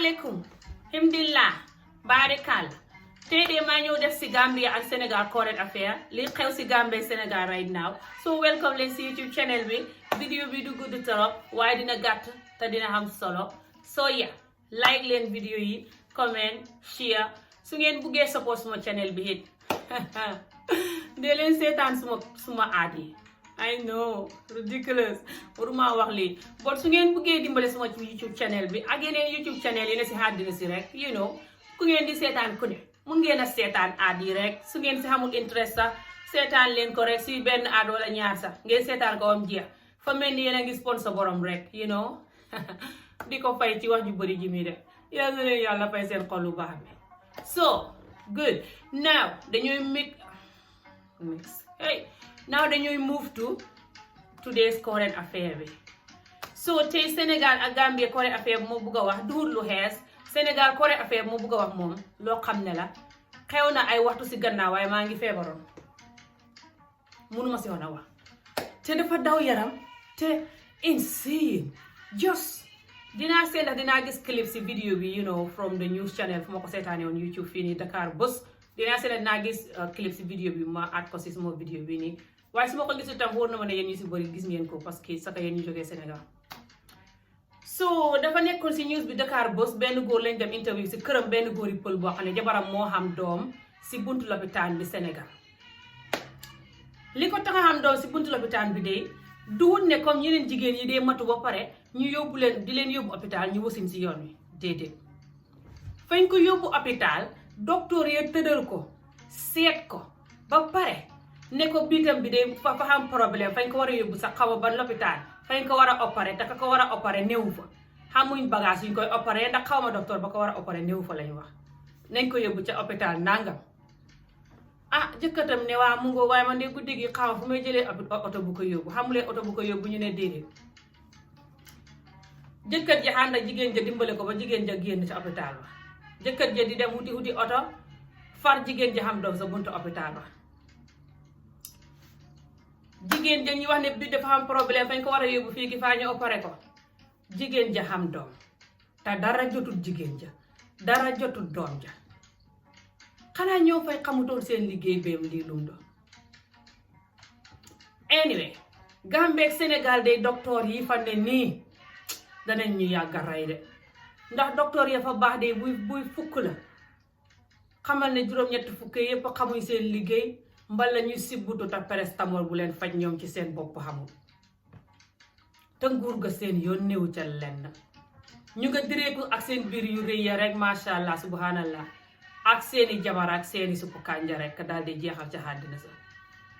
alaikum. Himdillah. Barikal. Today ma ñëw def ci Gambia ak Senegal current affair li xew ci Gambia Senegal right now. So welcome leen ci YouTube channel bi. Video bi du gudd torop waaye dina gàtt te dina am solo. So yeah, like leen video yi, comment, share. Su ngeen buggee support suma channel bi it. De leen seetaan suma ad yi. I know, ridiculous. Waruma wax lii. But su ngeen buggee dimbale suma YouTube channel bi ak yeneen YouTube channel yi ne ci àddina si rek, you know, ku ngeen di seetaan ku ne. Mun ngeen a seetaan ad yi rek su ngeen si xamul interest sax seetaan leen ko rek si benn ad wala ñaar sax ngeen seetaan ko am jeex fa mel ni yéen a ngi sponsor borom rek you know di ko fay ci wax ju bëri ji mi de yal na leen yàlla fay seen xol lu baax bi so good now dañuy move to today's current affair bi so tey Sénégal ak Gambie current affair bi moo bugg a wax duhul lu xees Sénégal current affaire moo bëgg a wax moom loo xam ne la xew na ay waxtu ci gannaaw waaye maa ngi feebaroon mënuma ci woon a wax te dafa daw yaram te insane just dinaa seet ndax dinaa gis clip ci vidéo bi you know from the news channel fu ma ko seetaanee woon YouTube fii nii Dakar Buzz dinaa seet dinaa gis clip ci vidéo bi ma at ko ci sama vidéo bi nii waaye su ma ko gisul tam wóor na ma ne yéen ñu ci bëri gis ngeen ko parce que saka yéen ñu jógee Sénégal so dafa nekkoon ci news bi Dakar Buzz benn góor lañ dem interview ci këram benn góori pël boo xam ne jabaram moo xam doom ci buntu lopitaan bi Sénégal li ko tax a xam doom ci buntu lopitaan bi de duwut ne comme yeneen jigéen yi dee matu ba pare ñu yóbbu leen di leen yóbbu hôpital ñu wasin ci yoon wi déedéet fañ ko yóbbu hôpital docteur ya tëddal ko seet ko ba pare ne ko biitam bi de fa xam problème fañ ko war a yóbbu sax xaw a ban lopitaan fañ ko war a opéré te ka ko war a opéré néew fa xamuñ bagage yuñ koy opéré ndax xaw ma docteur ba ko war a opéré néew fa lañ wax nañ ko yóbbu ca hôpital nangam ah jëkkatam ne waa mu ngoo waaye man de guddi gi xaw ma fu may jëlee oto bu ko yóbbu xamulee oto bu ko yóbbu ñu ne déedéet jëkkat ja ànd ak jigéen ja dimbale ko ba jigéen ja génn ca hôpital ba jëkkat ja di dem wuti oto far jigéen ja xam doom sa buntu hôpital ba jigéen ja ñu wax ne bi dafa am problème fañ ko war a yóbbu fii ki faa ñu opéré ko jigéen ja xam doom te dara jotul jigéen ja dara jotul doom ja xanaa ñoo fay xamutoon seen liggéey beem lii lum doon anyway Gambie ak Sénégal day docteur yi fa ne nii danañ ñu yàgga rey de ndax docteur ya fa baax de buy fukk la xamal ne juróom-ñetti fukk yépp xamuñ seen liggéey mbala ñu sibbutu ta paracetamol bu leen faj ñoom ci seen bopp xamul te nguur ga seen yoon néew ca lenn ñu nga direeku ak seen biir yu rëy ya rek masha Allah subhanallah ak seeni jabar ak seeni suppu kànja rek daal di jeexal ca àddina sa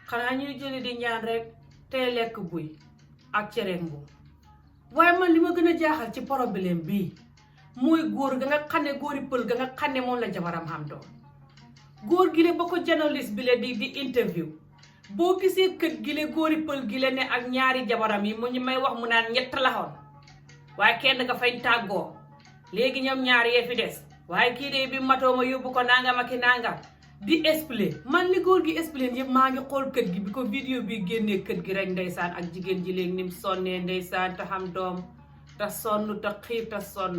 xanaa ñuy jëli di ñaan rek te lekk buy ak cereeg mbuum waaye man li ma gën a jaaxal ci problème bii mooy góor ga nga xam ne góori pël ga nga xam ne moom la jabaram xam doom góor gi le ba ko journaliste bi le di interview boo gisee kët gi le góori pël gi le ne ak ñaari jabaram yi mu ñu may wax mu naan ñett laxoon waaye kenn ka fañ tàggoo léegi ñoom ñaar yee fi des waaye kii de bi matoo ma yóbbu ko nangam ak i nangam di expliquer man li góor gi expliquer yëpp maa ngi xool kët gi bi ko vidéo bi génnee kët gi rek ndeysaan ak jigéen ji léegi ni mu sonnee ndeysaan te xam doom te sonn te xiif te sonn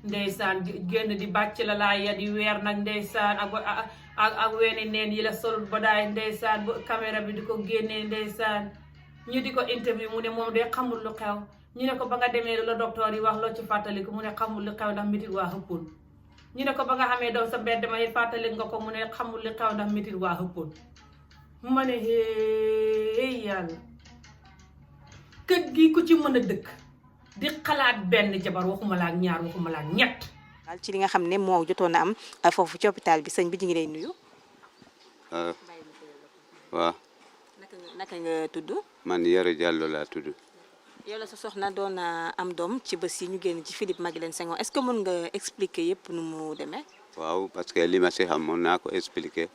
ndeysaan génn di bàcc la laa ya di weer nag ndeysaan ak weeni neen yi la solul ba daay ndeysaan bu caméra bi di ko génnee ndeysaan ñu di ko interview mu ne moom de xamul lu xew ñu ne ko ba nga demee la docteur yi wax loo ci fàttaliku mu ne xamul lu xew ndax mitit waa xëppoon ñu ne ko ba nga xamee doom sa mbedd ma fàttali nga ko mu ne xamul li xew ndax mitit waa xëppoon ma ne hey yàlla kët gi ku ci mën a dëkk di xalaat benn jabar waxuma la ak ñaar waxuma la ak ñett ci li nga xam ne moo jotoon a am foofu ci hôpital bi sëñ bi ñu ngi lay nuyu. waaw. naka nga tudd. man Yoro Diallo laa tudd. yow la sa soxna doon am doom ci bés yi ñu génn ci Philippe Maguilène Senghor est-ce que mën nga expliquer yëpp nu mu demee. waaw parce que li ma si xam mën naa ko expliquer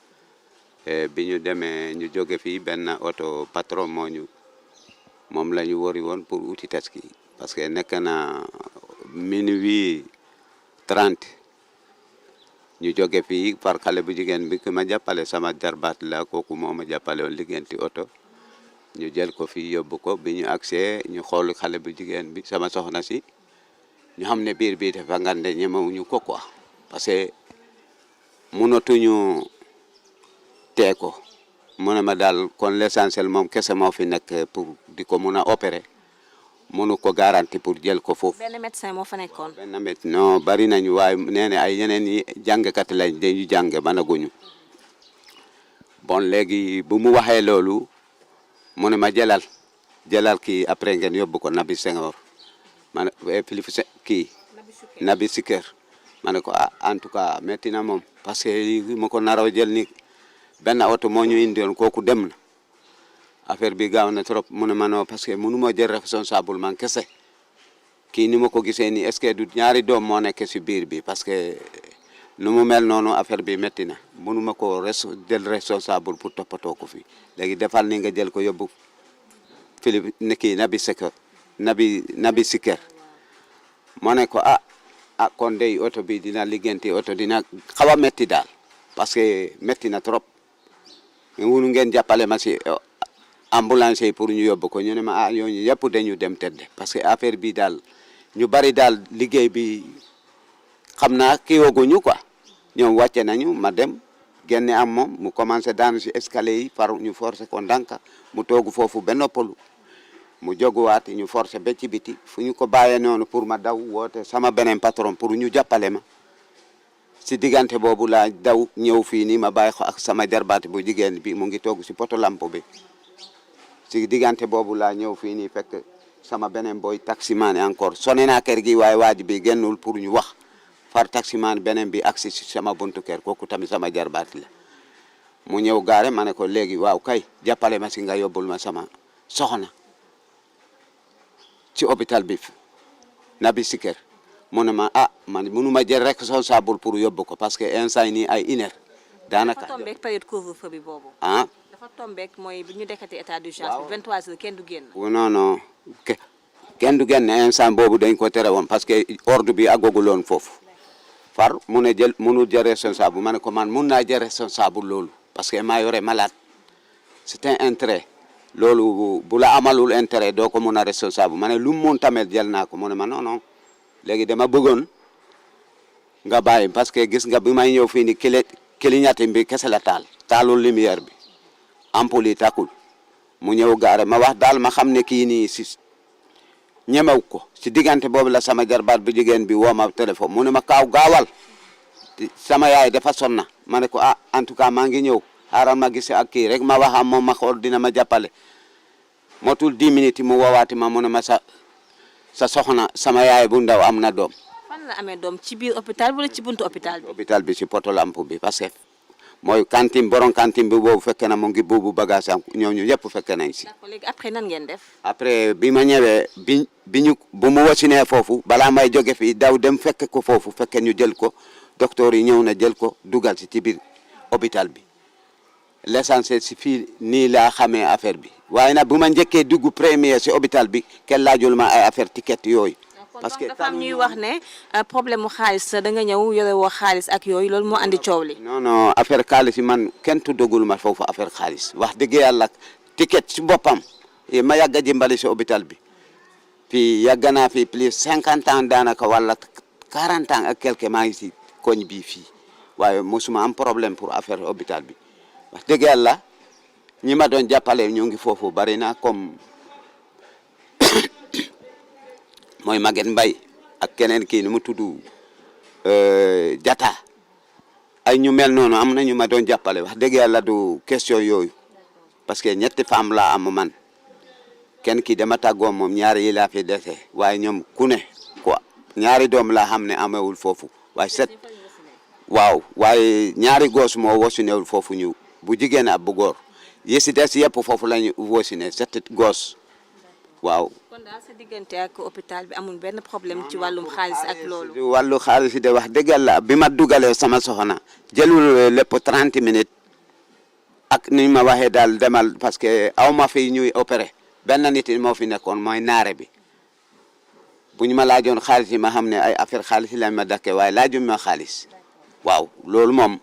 bi ñu demee ñu jóge fii benn oto patron moom la ñu wari woon pour uti taski parce que nekk na minuit 30 ñu jóge fii par xale bu jigéen bi ki ma jàppale sama jarbaat la kooku moo ma jàppale woon liggéenti oto ñu jël ko fii yóbbu ko bi ñu agsee ñu xool xale bu jigéen bi sama soxna si ñu xam ne biir bi dafa ngande ñemewuñu ko quoi parce que mënatuñu tee ko mu ne ma daal kon l'essentiel moom kese moo fi nekk pour di ko mun a opérer mënu ko garanti pour jël ko foofu. benn médecin moo fa nekkoon. benn médecin non bari nañu waaye nee na ay yeneen yi jàngkat lañ dañu jàng managuñu bon léegi bu mu waxee loolu mu ne ma jëlal kii après ngeen yóbbu ko Nabi Senghor ma ne Philippe kii Nabi Siker ma ne ko ah en tout cas métti na moom parce que lii ma ko naroo jël ni benn oto moo ñu indiwoon kooku dem na affaire bi gaaw na trop mu ne ma non parce que mënu ma jël responsable man kese kii ni ma ko gisee nii est-ce que du ñaari doom moo nekk si biir bi parce que nu mu mel noonu affaire bi métti na mënu ma ko jël responsable pour toppatoo ko fii léegi defal ni nga jël ko yóbbu Philippe ni kii Nabi Siker moo ne ko ah kon dey oto bi dina liggéenti oto dina xaw a métti daal parce que métti na trop wunu ngeen jàppale ma si ambulance yi pour ñu yóbbu ko ñu ne ma ah ñooñu yëpp dañu dem tëdd parce que affaire bi daal ñu bari daal liggéey bi xam naa kii wooguñu quoi ñoom wàcce nañu ma dem génne am moom mu commencé daanu si escalier yi far ñu forcé ko ndànk mu toogu foofu ba noppalu mu jóguwaat ñu forcé ba ci biti fu ñu ko bàyyee noonu pour ma daw woote sama beneen patron pour ñu jàppale ma si diggante boobu laa daw ñëw fii nii ma bàyyi ko ak sama jarbaat bu jigéen bi mu ngi toog si poto lampe bi si diggante boobu laa ñëw fii nii fekk sama beneen boy taximan encore sonné naa kër gi waaye waaj bi génnul pour ñu wax far taximan beneen bi agsi si sama buntu kër kooku tamit sama jarbaat la mu ñëw gaare ma ne ko léegi waaw kay jàppale ma si nga yóbbul ma sama soxna ci hôpital bi Nabi Siker mu ne ma ah man mënu ma jël responsable pour yóbbu ko parce que instant nii ay une heure daanaka. dafa tombeek période couvre-feu bi boobu. ah dafa tombeek mooy bi ñu dekkati état d'urgence bi 23h kenn du génn. non non kenn du génn instant boobu dañ ko tere woon parce que ordre bi àggaguloon foofu far mu ne mënul jël responsable ma ne ko man mun naa jël responsable loolu parce que maa yore malade c'est un intérêt loolu bu la amalul intérêt doo ko mun a responsable ma ne lu mu mun tamit jël naa ko mu ne ma non non léegi dama bëggoon nga bàyyi parce que gis nga bi may ñëw fii ni clignotant bi kese la taalul lumière bi ampoule yi tàkkul mu ñëw gaare ma wax daal ma xam ne kii nii si ñemew ko si diggante boobu la sama jarbaat bu jigéen bi woo ma téléphone mu ne ma kaaw gaawal sama yaay dafa sonna ma ne ko ah en tout cas maa ngi ñëw xaaral ma gis ak kii rek ma wax am moom ma xool dina ma jàppale motul 10 minutes mu woowaati ma mu ne ma sa soxna sama yaay bu ndaw am na doom. fan la amee doom ci biir hôpital wala ci buntu hôpital bi. hôpital bi si poto lampe bi parce que mooy cantine borom cantine bi boobu fekke na mu ngi buubu bagage am ñooñu yëpp fekke nañ si. d'accord léegi après nan ngeen def. après bi ma ñëwee bu mu wasinee foofu balaa may jóge fii daw dem fekke ko foofu fekke ñu jël ko docteur yi ñëw na jël ko dugal si ci biir hôpital bi l'essentiel si fii nii laa xamee affaire bi waaye nag bu ma njëkkee dugg premier si hôpital bi kenn laajul ma ay affaire ticket yooyu. parce que dafa am ñuy wax ne problème mu xaalis da nga ñëw yore woo xaalis ak yooyu loolu moo andi coow li. non non affaire xaalis yi man kenn tuddagul ma foofu affaire xaalis wax dëgg yàlla ticket si boppam ma yàgg a dimbali si hôpital bi fii yàgg naa fi plus 50 ans daanaka wala 40 ans ak quelque maa ngi si koñ bii fii waaye mosuma am problème pour affaire hôpital bi wax dëgg yàlla ñi ma doon jàppale ñu ngi foofu bari na comme. mooy Maguette Mbaye ak keneen kii ni mu tudd Jata ay ñu mel noonu am na ñu ma doon jàppale wax dëgg yàlla du question yooyu parce que ñetti femme laa am man kenn ki dama tàggoo moom ñaari yi laa fi dese waaye ñoom ku ne quoi ñaari doom laa xam ne amewul foofu waaye waaw waaye ñaari goos moo wosinewul foofu ñu bu jigéen ak bu góor yi si des yëpp foofu lañu wosine 7 goos waaw. kon daal sa diggante ak hôpital bi amul benn problème ci wàllum xaalis ak loolu. wàllu xaalis de wax dëgg yàlla bi ma dugalee sama soxna jëlul lépp 30 minutes ak ni ma waxee daal demal parce que aw ma fi ñuy opéré benn nit moo fi nekkoon mooy naare bi bu ñu ma laajoon xaalis yi ma xam ne ay affaire xaalis lañ ma dakkee waaye laajuñ ma xaalis waaw loolu moom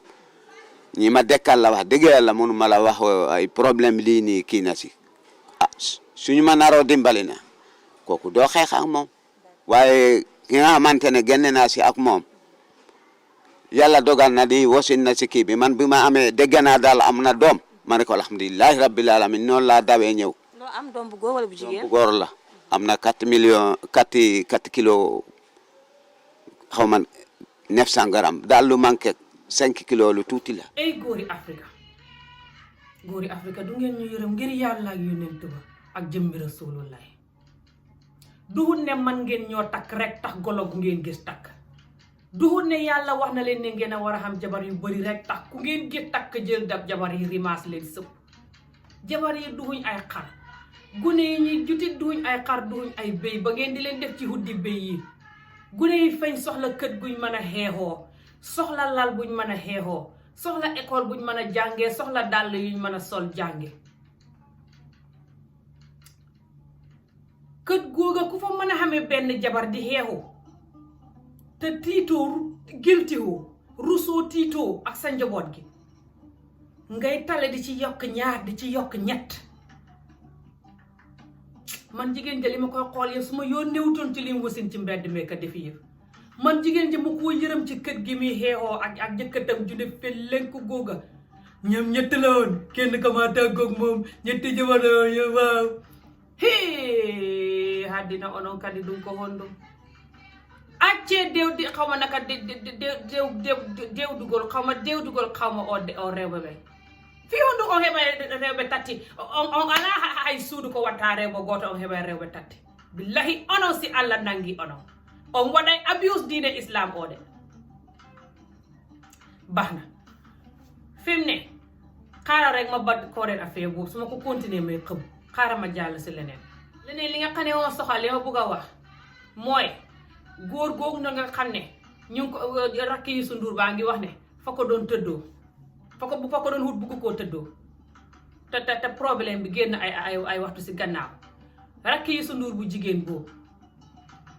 ñi ma dekkal la wax dëgg yàlla mënu ma la wax ay problème lii nii kii na si suñu ma naroo dimbali na kooku doo xeex ak moom waaye ki nga xamante ne génne naa si ak moom yàlla dogal na di wasin na si kii bi man bi ma amee dégg naa daal am na doom ma ne ko alhamdulilahi rabbil alamin noonu laa dawee ñëw. loo am doom bu góor wala bu jigéen. doom bu góor la am na 4 millions 4 kilos xaw ma 900 grammes daal lu manqué 5 kilos lu tuuti la. ay góori Afrika du ngeen ñu yërëm ngir yàlla ak yonent ba ak jëmbi Rasulullah duhut ne man ngeen ñoo takk rek tax golo gu ngeen gis takk duhut ne yàlla wax na leen ne ngeen a war a xam jabar yu bari rek tax ku ngeen gis takk jël dab jabar yi rimaas leen sëpp jabar yi duhuñ ay xar gune yi ñuy jutit duhuñ ay xar duhuñ ay béy ba ngeen di leen def ci huddi béy yi gune yi fañ soxla kët guñ mën a xeexoo soxla lal buñ mën a xeexoo soxla école buñ mën a jàngee soxla dàll yuñ mën a sol jànge kët googa ku fa mën a xamee benn jabar di xeexu te tiitoo giltiwoo rusoo tiitoo ak sa njaboot gi ngay tale di ci yokk ñaar di ci yokk ñett man jigéen ja li ma koy xool yëpp su ma yoon newutoon ci lim wasin ci mbedd meeka defi yëpp man jigéen ja ma koo yërëm ci kër gi muy xeexoo ak jëkkatam ju ne fellenk googa ñoom ñett la woon kenn ka maa tàggoog moom ñetti jabar la woon waaw hee haddina onon kadi ɗum ko honɗum accee dewdi xawma naka dewdugol xawma o rewɓe ɓe fi hondu on heɓa rewɓe tati on ala hay suudu ko watta rewɓe goto on heɓa rewɓe tati billahi onon si Allah nangi onon on waɗay abuse diine islam o de baxna fim ne xaaral rek ma bat koreen affaire boobu su ma ko continuer may xëm xaaral ma jàll si leneen li nga xam ne woon soxal li ma bëgg a wax mooy góor googu na nga xam ne ñu ngi ko rakk yi su nduur baa ngi wax ne fa ko doon tëddoo fa ko doon wut bugg koo tëddoo te problème bi génn ay waxtu si gannaaw rakk yi su nduur bu jigéen boobu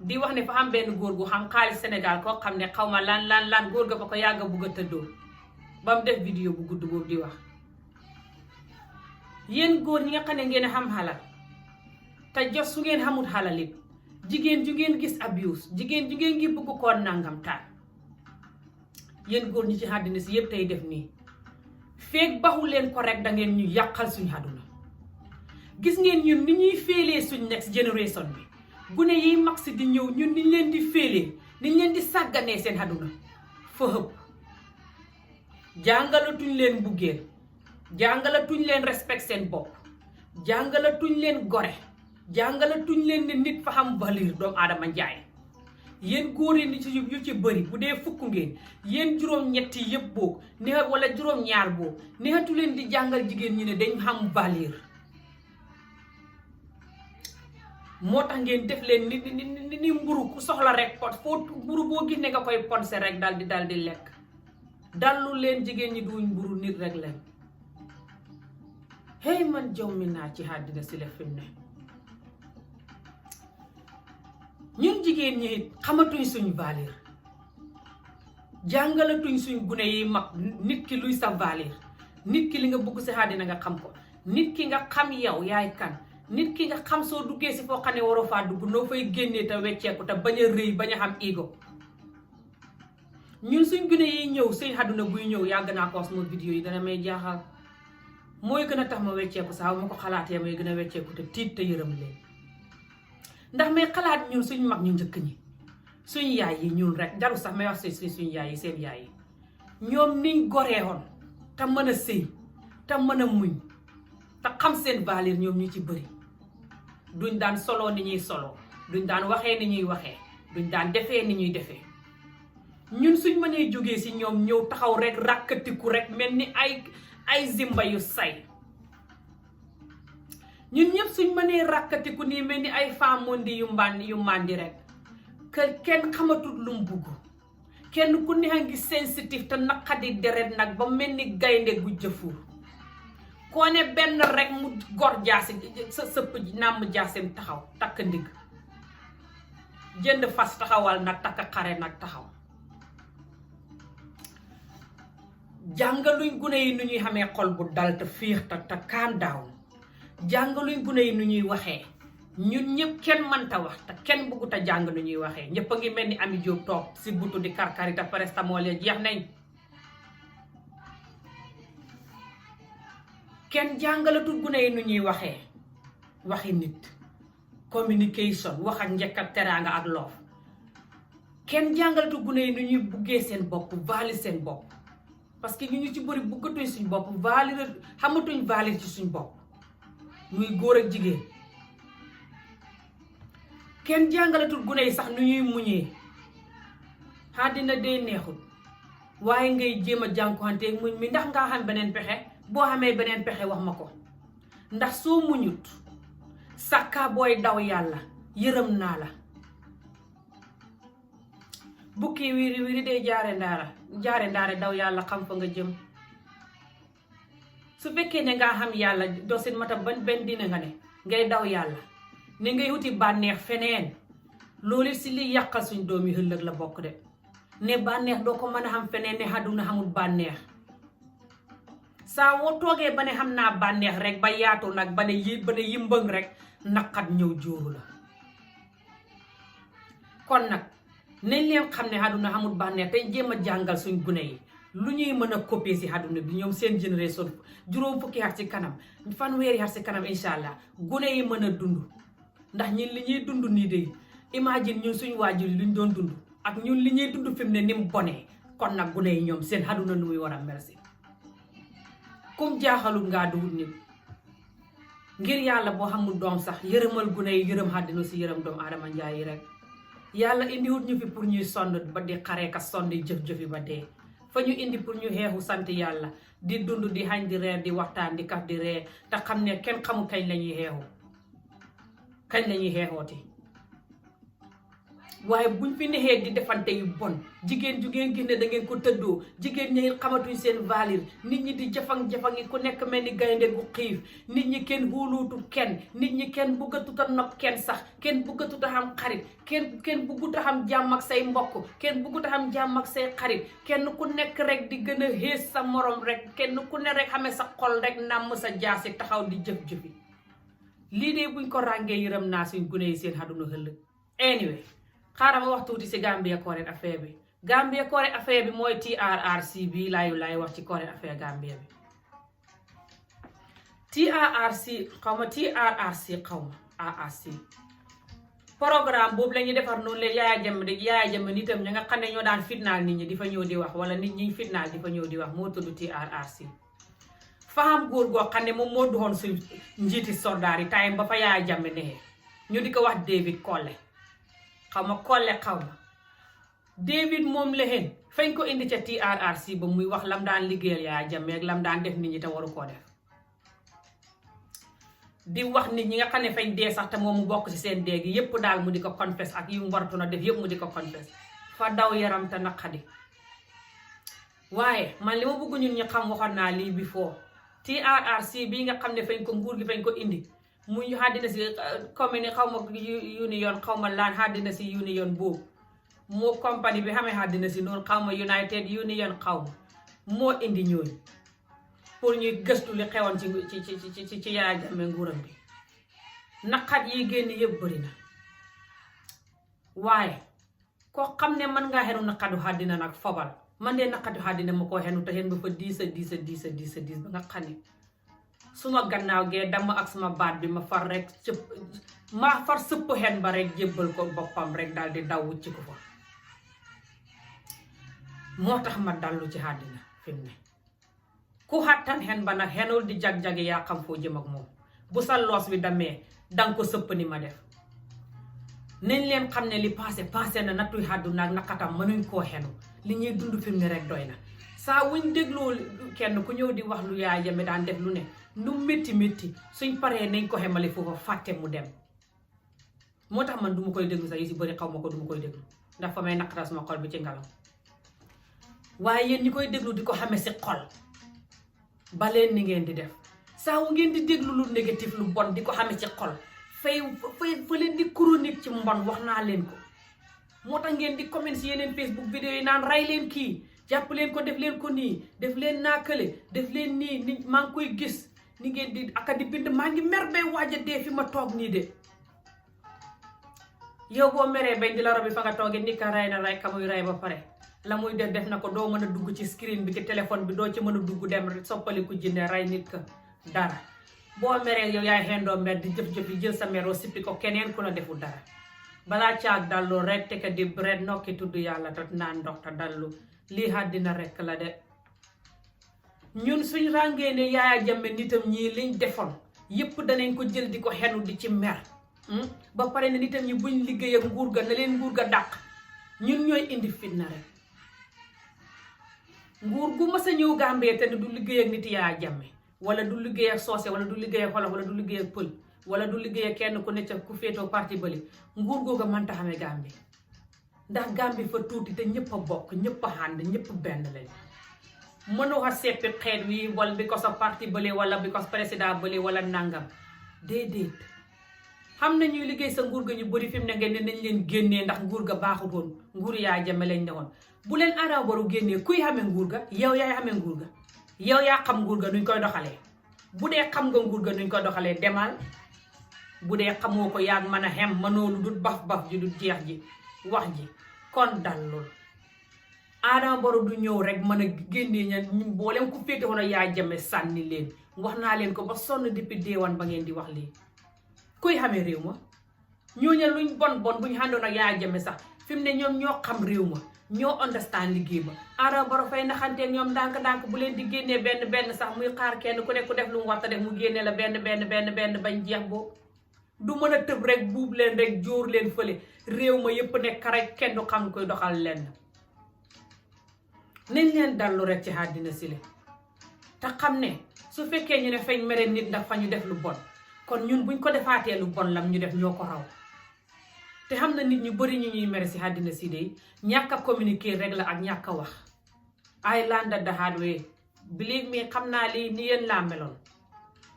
di wax ne fa am benn góor gu xam xaalis Sénégal koo xam ne xaw ma lan góor ga fa ko yàgg a bugg a tëddoo ba mu def vidéo bu gudd boobu di wax yéen góor ñi nga xam ne ngeen xam xalal te jos su ngeen xamul xalal it jigéen ju ngeen gis abuse jigéen ju ngeen ngi bëgg koo nangam taal yéen góor ñi ci àddina si yëpp tey def nii feeg baxu leen ko rek da ngeen ñu yàqal suñu àdduna gis ngeen ñun ni ñuy féelee suñ next generation bi gune yiy mag si di ñëw ñun niñ leen di féelee niñ leen di sàgganee seen àdduna fa hëpp jàngalatuñ leen buggeel jàngalatuñ leen respect seen bopp jàngalatuñ leen gore jàngalatuñ leen ne nit fa xam valeur doomu aadama njaay yéen góor yi ni ci yu ci bëri bu dee fukk ngeen yéen juróom-ñetti yëpp boog neex wala juróom-ñaar boog neexatu leen di jàngal jigéen ñi ne dañ xam valeur moo tax ngeen def leen ni mburu ku soxla rek pot foo mburu boo gis ne nga koy ponse rek dal di lekk dallu leen jigéen ñi duñ mburu nit rek leen hey man jommi naa ci àddina si la fi mu ne ñun jigéen ñi xamatuñ suñ valeur jàngalatuñ suñ gune yi mag nit ki luy sa valeur nit ki li nga bëgg si àddina nga xam ko nit ki nga xam yow yaay kan nit ki nga xam soo duggee si foo xam ne waroo faa dugg noo fay génnee te wecceeku te bañ a rëy bañ a xam ego ñun suñ gune yi ñëw suñ àdduna buy ñëw yàgg naa ko wax sama vidéo yi dana may jaaxal mooy gën a tax ma wecceeku sax ma ko xalaatee may gën a wecceeku te tiit te yërëm leen ndax may xalaat ñun suñ mag ñu njëkk ñi suñ yaay yi ñun rek jaru sax may wax suñ yaay yi seen yaay yi ñoom niñ goreewoon te mën a sëy te mën a muñ te xam seen valeur ñoom ñu ci bëri duñ daan soloo ni ñuy soloo duñ daan waxee ni ñuy waxee duñ daan defee ni ñuy defee ñun suñ mënee jógee si ñoom ñëw taxaw rek ràkkatiku rek mel ni ay zimba yu say ñun ñëpp suñ mënee ràkkatiku nii mel ni ay faamondi yu màndi rek kenn xamatul lu mu bugg kenn ku neex a ngi sensitive te naqadi deret nag ba mel ni gaynde gu jëfuur koo ne benn rek mu gor jaasi sa sëpp nàmm jaasim taxaw takk ndigg jënd fas taxawal nag takk xare nag taxaw jàngaluñ gune yi nu ñuy xamee xol bu dal te fiix te calm down jàngaluñ gune yi nu ñuy waxee ñun ñëpp kenn mënta wax te kenn bëggut a jàng nu ñuy waxee ñëpp a ngi mel ni Ami Jóob toog si butu di karkari te paracetamol ya jeex nañ kenn jàngalatul gune yi nu ñuy waxee waxi nit communication wax ak njëkk ak teraanga ak loof kenn jàngalatul gune yi nu ñuy buggee seen bopp valide seen bopp parce que ñu ci bëri buggatuñ suñ bopp valide xamatuñ valide ci suñ bopp muy góor ak jigéen kenn jàngalatul gune yi sax nu ñuy muñee àddina day neexul waaye ngay jéem a jànkuwanteeg muñ mi ndax nga xam beneen pexe boo xamee beneen pexe wax ma ko ndax soo muñut sàkkaa booy daw yàlla yërëm naa la bukki wiiri wiiri day jaare ndaare daw yàlla xam fa nga jëm su fekkee ne nga xam yàlla dosin mata benn dina nga ne ngay daw yàlla ne ngay wuti bànneex feneen loolu si li yàqal suñ doomi ëllëg la bokk de ne bànneex doo ko mën a xam feneen ne àdduna xamul bànneex saa woo toogee ba ne xam naa bànneex rek ba yaatu nag ba ne yimbëng rek naqat ñëw jóoru la kon nag nañ leen xam ne àdduna xamul bànneex te jéem a jàngal suñ gune yi lu ñuy mën a copier si àdduna bi ñoom seen génération juróom fukki at ci kanam fanweeri at ci kanam incha allah gune yi mën a dund ndax ñun li ñuy dund nii de imagine ñun suñ waajur yi luñ doon dund ak ñun li ñuy dund fi mu ne ni mu bonee kon nag gune yi ñoom seen àdduna nu muy war a merci comme jaaxalul ngaa duwut nit ngir yàlla boo xamul doom sax yërëmal gune yi yërëm àddina si yërëm doomu aadama njaay yi rek yàlla indiwut ñu fi pour ñuy sonn ba di xaree ka sonn di jëf-jëfi ba dee fa ñu indi pour ñu xeexu sant yàlla di dund di xañ di reer di waxtaan di kaf di ree te xam ne kenn xamul kañ la ñuy xeexu kañ la ñuy xeexooti waaye buñ fi nexee di defante yu bon jigéen ju ngeen gis ne da ngeen ko tëddoo jigéen ñi xamatuñ seen valeur nit ñi di jafang-jafang yi ku nekk mel ni gaynde gu xiif nit ñi kenn hóolootul kenn nit ñi kenn bëggatut a nopp kenn sax kenn bëggatut a xam xarit kenn bëggut a xam jàmm ak say mbokk kenn bëggut a xam jàmm ak say xarit kenn ku nekk rek di gën a xees sa morom rek kenn ku ne rek xamee sa xol rek nàmm sa jaasi taxaw di jëf-jëfi lii de buñ ko ràngee yërëm naa suñ gune yi seen àdduna ëllëg anyway xaaral ma wax tuuti si Gambia Current Affair bi Gambia Current Affair bi mooy TRRC bi laay wax ci Current Affair Gambia bi TRRC xaw ma ARC programme boobu la ñuy defar noonu leen Yaaya Jammeh nitam ña nga xam ne ñoo daan fitnaal nit ñi di fa ñëw di wax wala nit ñi fitnaal di fa ñëw di wax moo tudd TRRC faam góor goo xam ne moom moo doxoon suñ njiiti soldaar yi time ba fa Yaaya Jammeh neexee ñu di ko wax David Colley xaw ma David moom lexeen fañ ko indi ca TRRC ba muy wax lam daan liggéeyal Yaaya Jammeh ak lam daan def nit ñi te waru koo def di wax nit ñi nga xam ne fañ dee sax te moom mu bokk ci seen dee gi yépp daal mu di ko confess ak yu mu waratu na def yépp mu di ko confess fa daw yaram te naqadi waaye man li ma bëgg ñun ñu xam waxoon naa lii before TRRC bii nga xam ne fañ ko nguur gi fañ ko indi muy àddina si commune xaw ma union xaw ma laan àddina si union boobu moo compagnie bi xamee àddina si noonu xaw ma United Union xaw ma moo indi ñooñu pour ñuy gëstu li xewoon ci Yaaya Jammeh nguuram bi naqat yi génn yëpp bëri na waaye koo xam ne mën ngaa xenu naqatu àddina nag fobal man de naqatu àddina ma koo xenu te xen ba fa diis ba nga xam ne suma gannaaw gee dama ak suma baat bi ma far sëpp xen ba rek jébbal ko boppam rek daal di daw wucci ko fa moo tax ma dallu ci àddina fi mu ne ku xattan xen ba nag xenul di jag-jagi yaa xam foo jëm ak moom bu sa loos bi damee danga ko sëpp ni ma def nañ leen xam ne li passé na nattuy àdduna ak naqatam mënuñ koo xenu li ñuy dund fi mu ne rek doy na saa wuñ dégloo kenn ku ñëw di wax lu Yaaya Jammeh daan def lu ne nu métti suñ paree nañ ko xemale foofa fàtte mu dem moo tax man du ma koy déglu sax yi si bëri xaw ma ko du ma koy déglu ndax fa may naqatal sama xol bi ci ngelaw waaye yéen ñi koy déglu di ko xame si xol ba leen ni ngeen di def saa wu ngeen di déglu lu négatif lu bon di ko xame ci xol fa leen di chronique ci mbon wax naa leen ko moo tax ngeen di comment si yeneen Facebook vidéo yi naan rey leen kii jàpp leen ko def leen ko nii def leen naakale def leen nii nit maa ngi koy gis ni ngeen di aka di bind maa ngi mer bay waaj a dee fi ma toog nii de yow boo meree bañ di la robi fa nga toogee ni ka ray na ray ka muy ray ba pare la muy def na ko doo mën a dugg ci screen bi ci téléphone bi doo ci mën a dugg dem soppali ku jinne ray nit ka dara boo meree yow yaay xendoo mer di jëf-jëf yi jël sa meroo sippi ko keneen ku la deful dara balaa caag dallu rek te ka di red nokki tudd yàlla te naan ndox te dallu lii àddina rek la de ñun suñ ràngee ne Yaya Jammeh nitam ñii liñ defoon yépp danañ ko jël di ko xenu di ci mer ba pare ne nitam ñi buñ liggéey ak nguur ga na leen nguur ga dàq ñun ñooy indi fitna rek nguur gu mas a ñëw Gambie te ne du liggéey ak nit Yaya Jammeh wala du liggéey ak soose wala du liggéey ak xolof wala du liggéey ak pël wala du liggéey ak kenn ku necc ku féetoo parti bële nguur googa mënta xamee Gambie ndax Gambie fa tuuti te ñëpp a bokk ñëpp a ànd ñëpp benn lañ mënoo a seppi xeet wi wala bi ko sa parti bële wala bi ko président bële wala nangam déedéet xam na ñuy liggéey sa nguur ga ñu bëri fi mu ne ngeen ne nañ leen génnee ndax nguur ga baaxutoon nguur Yaya Jammeh lañ ne woon bu leen Adama Barrow génnee kuy xamee nguur ga yow yaay xamee nguur ga yow yaa xam nguur ga nuñ koy doxalee bu dee xam nga nguur ga nuñ koy doxalee demal bu dee xamoo ko yaag mën a xem mënoo lu dul baf-baf ji du jeex ji wax ji kon dallul Adama Barrow du ñëw rek mën a génnee ña mboolem ku féete woon a Yaya Jammeh sànni leen wax naa leen ko ba sonn depuis deewan ba ngeen di wax lii kuy xamee réew ma ñooñu luñ bon buñ àndoon ak Yaya Jammeh sax fi mu ne ñoom ñoo xam réew ma ñoo understand liggéey ba Adama Barrow fay naxanteeg ñoom ndànk-ndànk bu leen di génnee benn sax muy xaar kenn ku nekk ku def lu mu war a def mu génnee la benn bañ jeex boobu du mën a tëb rek buub leen rek jóor leen fële réew ma yépp nekk rek kenn du xam koy doxal lenn nañ leen dallu rek ci àddina si le te xam ne su fekkee ñu ne fañ mere nit ndax fa ñu def lu bon kon ñun buñ ko defaatee lu bon lam ñu def ñoo ko raw te xam na nit ñu bari ñu ñuy mere si àddina si de ñàkk a communiquer rek la ak ñàkk a wax I learned the hard way believe me xam naa lii ni yéen laa meloon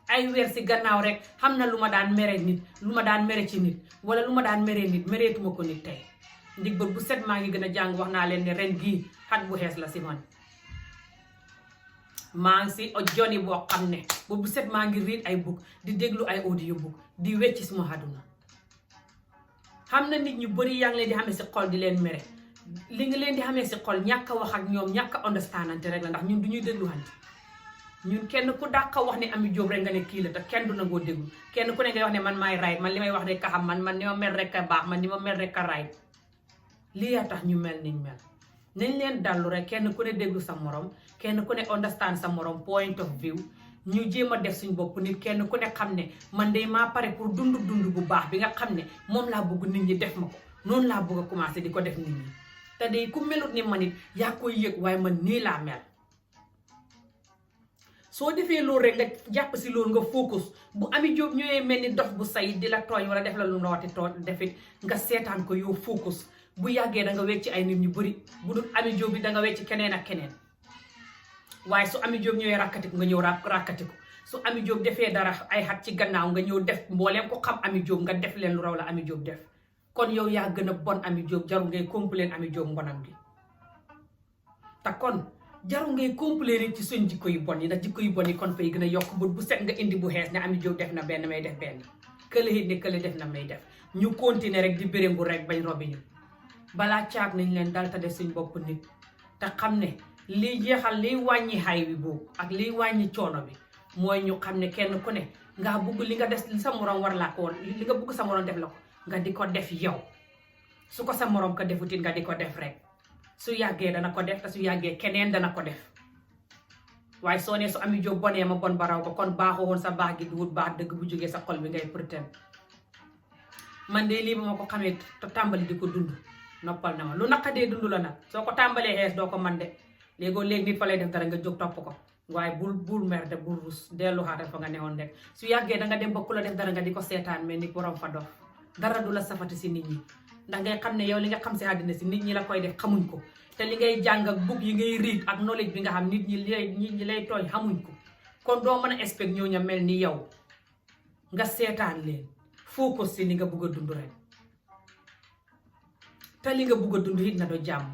ay weer si gannaaw rek xam na lu ma daan mere nit lu ma daan mere ci nit wala lu ma daan mere nit mereetuma ko nit tey ndig bët bu set maa ngi gën a jàng wax naa leen ne ren gii xat bu xees la si man maa ngi si joni boo xam ne bu set maa ngi read ay book di déglu ay audio book di wecci suma àdduna xam na nit ñu bari yaa ngi leen di xamee si xol di leen mere li nga leen di xamee si xol ñàkk a wax ak ñoom ñàkk a understandante rek la ndax ñun du ñuy déglu xante ñun kenn ku dàq wax ne Ami Jóob rek nga ne kii la te kenn du nangoo déglu kenn ku ne ngay wax ne man maay right man li may wax rek a xam man ni ma mel rek a baax man ni ma mel rek a right lii yaa tax ñu mel niñ mel nañ leen dallu rek kenn ku ne déglu sa morom kenn ku ne understand sa morom point of view ñu jéem a def suñ bopp nit kenn ku ne xam ne man de maa pare pour dund bu baax bi nga xam ne moom laa bëgg nit ñi def ma ko noonu laa bëgg a commencé di ko def nit ñi te de ku melut ni man it yaa koy yëg waaye man nii laa mel soo defee loolu rek nga jàpp si loolu nga focus bu Ami Jóob ñëwee mel ni dof bu say di la tooñ wala def la lu la wati defit nga seetaan ko yow focus bu yàggee da nga wecc ay nit ñu bëri bu dul Ami Jóob bi da nga wecc keneen ak keneen waaye su Ami Jóob ñëwee rakkatiku nga ñëw rakkatiku su Ami Jóob defee dara ay xat ci gannaaw nga ñëw def mbooleem ko xam Ami Jóob nga def leen lu raw la Ami Jóob def kon yow yaa gën a bon Ami Jóob jarul ngay complain Ami Jóob mbonam gi te kon jarul ngay complain ci suñ jikko yu bon yi ndax jikko yu bon yi kon fay gën a yokk bu set nga indi bu xees ne Ami Jóob def na benn may def benn kële it ne kële def na may def ñu continuer rek di béréngu rek bañ robi ñu balaa caag nañ leen dal te def suñ bopp nit te xam ne liy jeexal liy wàññi xay bi boobu ak liy wàññi coono bi mooy ñu xam ne kenn ku ne nga bugg li nga des li sa morom war laa ko li nga bugg sa morom def la ko nga di ko def yow su ko sa morom ko defutit nga di ko def rek su yàggee dana ko def te su yàggee keneen dana ko def waaye soo ne su Ami Jóob bonee ma bon baraw ba kon baaxoo woon sa baax gi duwut baax dëgg bu jógee sa xol bi ngay pretend man de lii ba ma ko xamee te tàmbali di ko dund noppal na ma lu naqadee dund la nag soo ko tàmbalee xees doo ko man de léegi nit fa lay def dara nga jóg topp ko waaye bul mer de bul rus dellu xaatal fa nga newoon rek su yàggee danga dem ba ku la def dara nga di ko seetaan mais ni borom fa dof dara du la safati si nit ñi ndax ngay xam ne yow li nga xam si àddina si nit ñi la koy def xamuñ ko te li ngay jàng ak book yi ngay read ak knowledge bi nga xam nit ñi lay tooñ xamuñ ko kon doo mën a expect ñoo ña mel ni yow nga seetaan leen focus si li nga bëgg a dund rek te li nga bëgg a dund it na do jàmm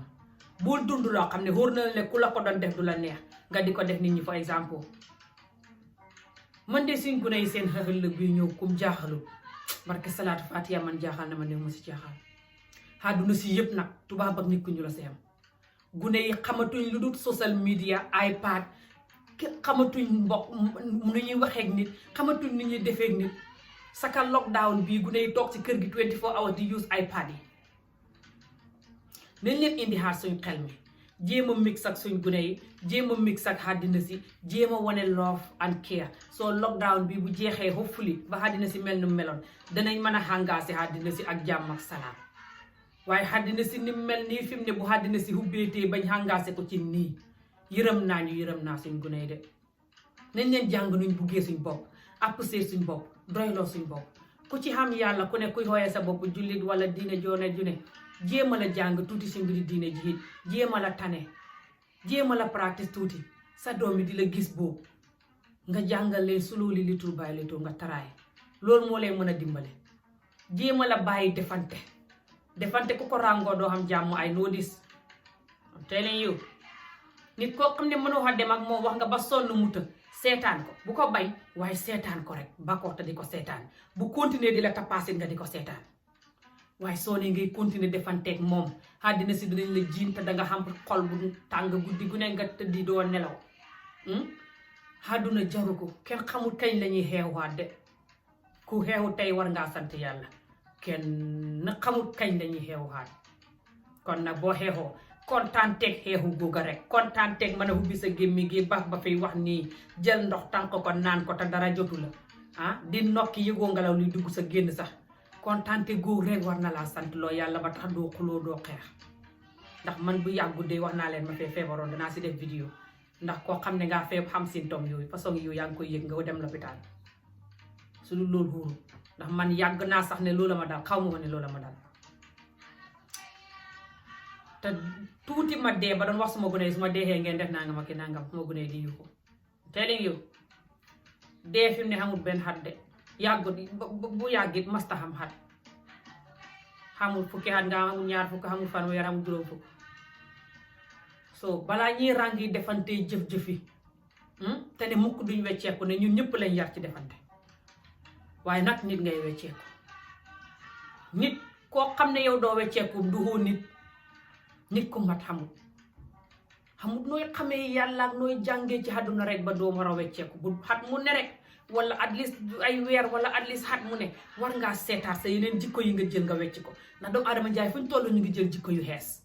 bul dund loo xam ne wóor na la ne ku la ko doon def du la neex nga di ko def nit ñi for exemple man de suñ gune yi seen xëxal la bi ñëw kum jaaxalu barke salaatu fatiha man jaaxal na ma ne mu si jaaxal àdduna si yëpp nag tubaab ak nit ku ñu la si am gune yi xamatuñ lu dul social media iPad xamatuñ mbokk nu ñuy waxeek nit xamatuñ ni ñuy defeek nit saka lockdown bii gune yi toog ci kër gi 24 hours di use iPad yi nañ leen indi xaar suñ xel mi jéem a mix ak suñ gune yi jéem a mix ak àddina si jéem a wane love and care soo lockdown bi bu jeexee hopefully ba àddina si mel nu meloon danañ mën a xàngaasi àddina si ak jàmm ak salaam waaye àddina si ni mel nii fi mu ne bu àddina si hubbeetee bañ xàngaase ko ci nii yërëm naa suñ gune yi de nañ leen jàng nuñ buggee suñ bopp apprécier suñ bopp doyloo suñ bopp ku ci xam yàlla ku ne kuy xooyee sa bopp jullit wala diine joone june jéema la jàng tuuti si mbiri diine ji jéema la tane jéema la practice tuuti sa doom yi di la gis boobu nga jàngal leen slowly little by little nga taraay loolu moo lay mën a dimbale jéema la bàyyi defante ku ko ràngoo doo xam jàmm ay know this I'm telling you nit koo xam ne mënoo xa dem ak moom wax nga ba sonn muta seetaan ko bu ko bañ waaye seetaan ko rek ba ko te di ko seetaan bu continuer di la tapaasit nga di ko seetaan waaye soo ne ngay continuer defanteeg moom àddina si dinañ la jiin te danga xam xol bu tàng guddi gu ne nga tëddi doo nelaw àdduna jaru ko kenn xamul kañ lañuy xeewaat de ku xeewu tey war ngaa sant yàlla kenn xamul kañ lañuy xeewaat kon nag boo xeexoo kontaan teeg xeexu googa rek kontaan teeg mën a ubbi sa gémmi gi baax ba fiy wax nii jël ndox tànk ko naan ko te dara jotu la di nokki yëgoo ngelaw luy dugg sa génn sax kontaante góor rek war na laa sant loo yàlla ba tax doo xuloo doo xeex ndax man bu yàggu dee wax naa leen ma fee feebaroon danaa si def vidéo ndax koo xam ne ngaa feeb xam symptôme yooyu façon yooyu yaa ngi koy yëg nga dem lopitaan su dul loolu xuuru ndax man yàgg naa sax ne loola ma dal xaw ma ne loola ma dal te tuuti ma dee ba doon wax suma gune yi su ma deexee ngeen def nangam ak nangam suma gune yi di yuuxu telling you dee fi mu ne xamul benn xat de yàggut bu yàggit masta xam xat xamul fukki xat nga xamul ñaar fukk xamul fanweer xamul juróom fukk so balaa ñuy ràngi defante jëf-jëfi te ne mukk duñ wecceeku ne ñun ñëpp lañ yar ci defante waaye nag nit ngay wecceeku nit koo xam ne yow doo wecceeku du xoo nit ku mat xamut nooy xamee yàlla ak nooy jàngee ci àdduna rek ba doo war a wecceeku bu xat mu ne rek wala at least ay weer wala at least xat mu ne war ngaa seetaat sa yeneen jikko yi nga jël nga wecc ko ndax doomu aadama njaay fuñ toll ñu ngi jël jikko yu xees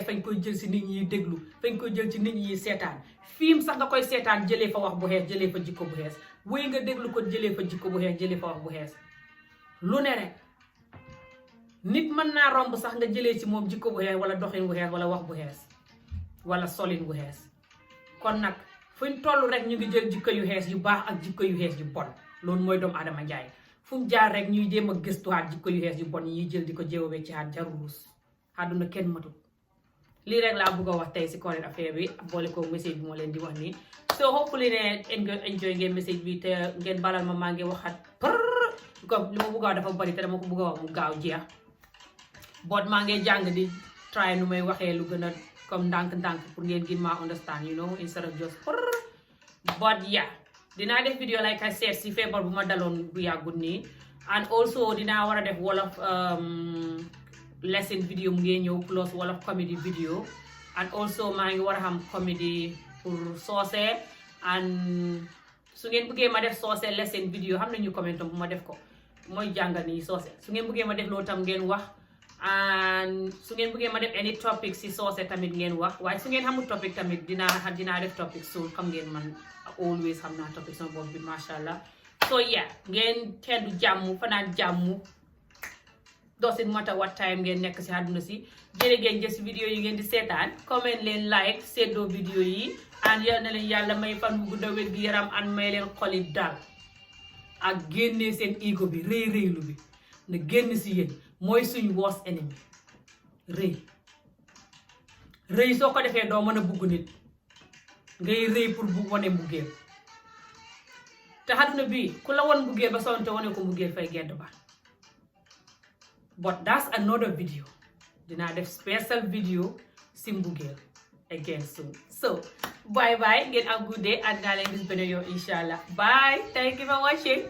fañ koy jël si nit ñi déglu fañ koy jël ci nit ñi seetaan fiim sax nga koy seetaan jëlee fa wax bu xees jëlee fa jikko bu xees wéy nga déglu ko jëlee fa jikko bu xees jëlee fa wax bu xees lu ne rek nit mën naa romb sax nga jëlee ci moom jikko bu xees wala doxin bu xees wala wax bu xees wala solin bu xees kon nag fuñ toll rek ñu ngi jël jikko yu xees yu baax ak jikko yu xees yu bon loolu mooy doomu adama njaay fu mu jaar rek ñuy jéem a gëstuwaat jikko yu xees yu bon yi jël di ko jéewee ci xaat jarulus àdduna kenn matut lii rek laa bëgg a wax tey si current affaire bi boole ko message bi moo leen di wax nii so hopefully ne enjoy ngeen message bi te ngeen balal ma maa ngi waxaat comme li ma bëgg a wax dafa bari te dama ko bëgg a wax mu gaaw jeex boot maa ngi jàng di try nu may waxee lu gën a comme ndànk-ndànk pour ngeen gën maa understand you know instead of just but yeah dinaa def video like I said si feebar bu ma daloon bu yàggut nii and also dinaa war a def wolof lesson video mu ngee ñëw plus wolof comedy video and also maa ngi war a xam comedy pour soose and su ngeen bëggee ma def soose lesson video xam nañu comment bu ma def ko mooy jàngal nii soose su ngeen bëggee ma def loolu tam ngeen wax and su ngeen bëggee ma def any topic si soose tamit ngeen wax waaye su ngeen xamul topic tamit dinaa def topic so xam ngeen man always xam naa topic sama bopp bi masha Allah so yeah ngeen tendu jàmm fanaan jàmm doesn't matter what time ngeen nekk si àdduna si jërë ngeen jëf si vidéo yi ngeen di seetaan comment leen like seddoo vidéo yi and yal na leen yàlla may fan bu gudda wér gi yaram and may leen xoli dal ak génnee seen ego bi rëylu bi na génn si yéen mooy suñ worst enemy rëy soo ko defee doo mën a bugg nit ngay rëy pour bugg wane mbuggeel te àdduna bi ku la won mbuggeel ba sonte wane ko mbuggeel fay gedd ba but that's another video dinaa def special video si mbuggeel again soon so bye bye ngeen am good day and naa leen gis beneen yoon inshallah bye thank you for watching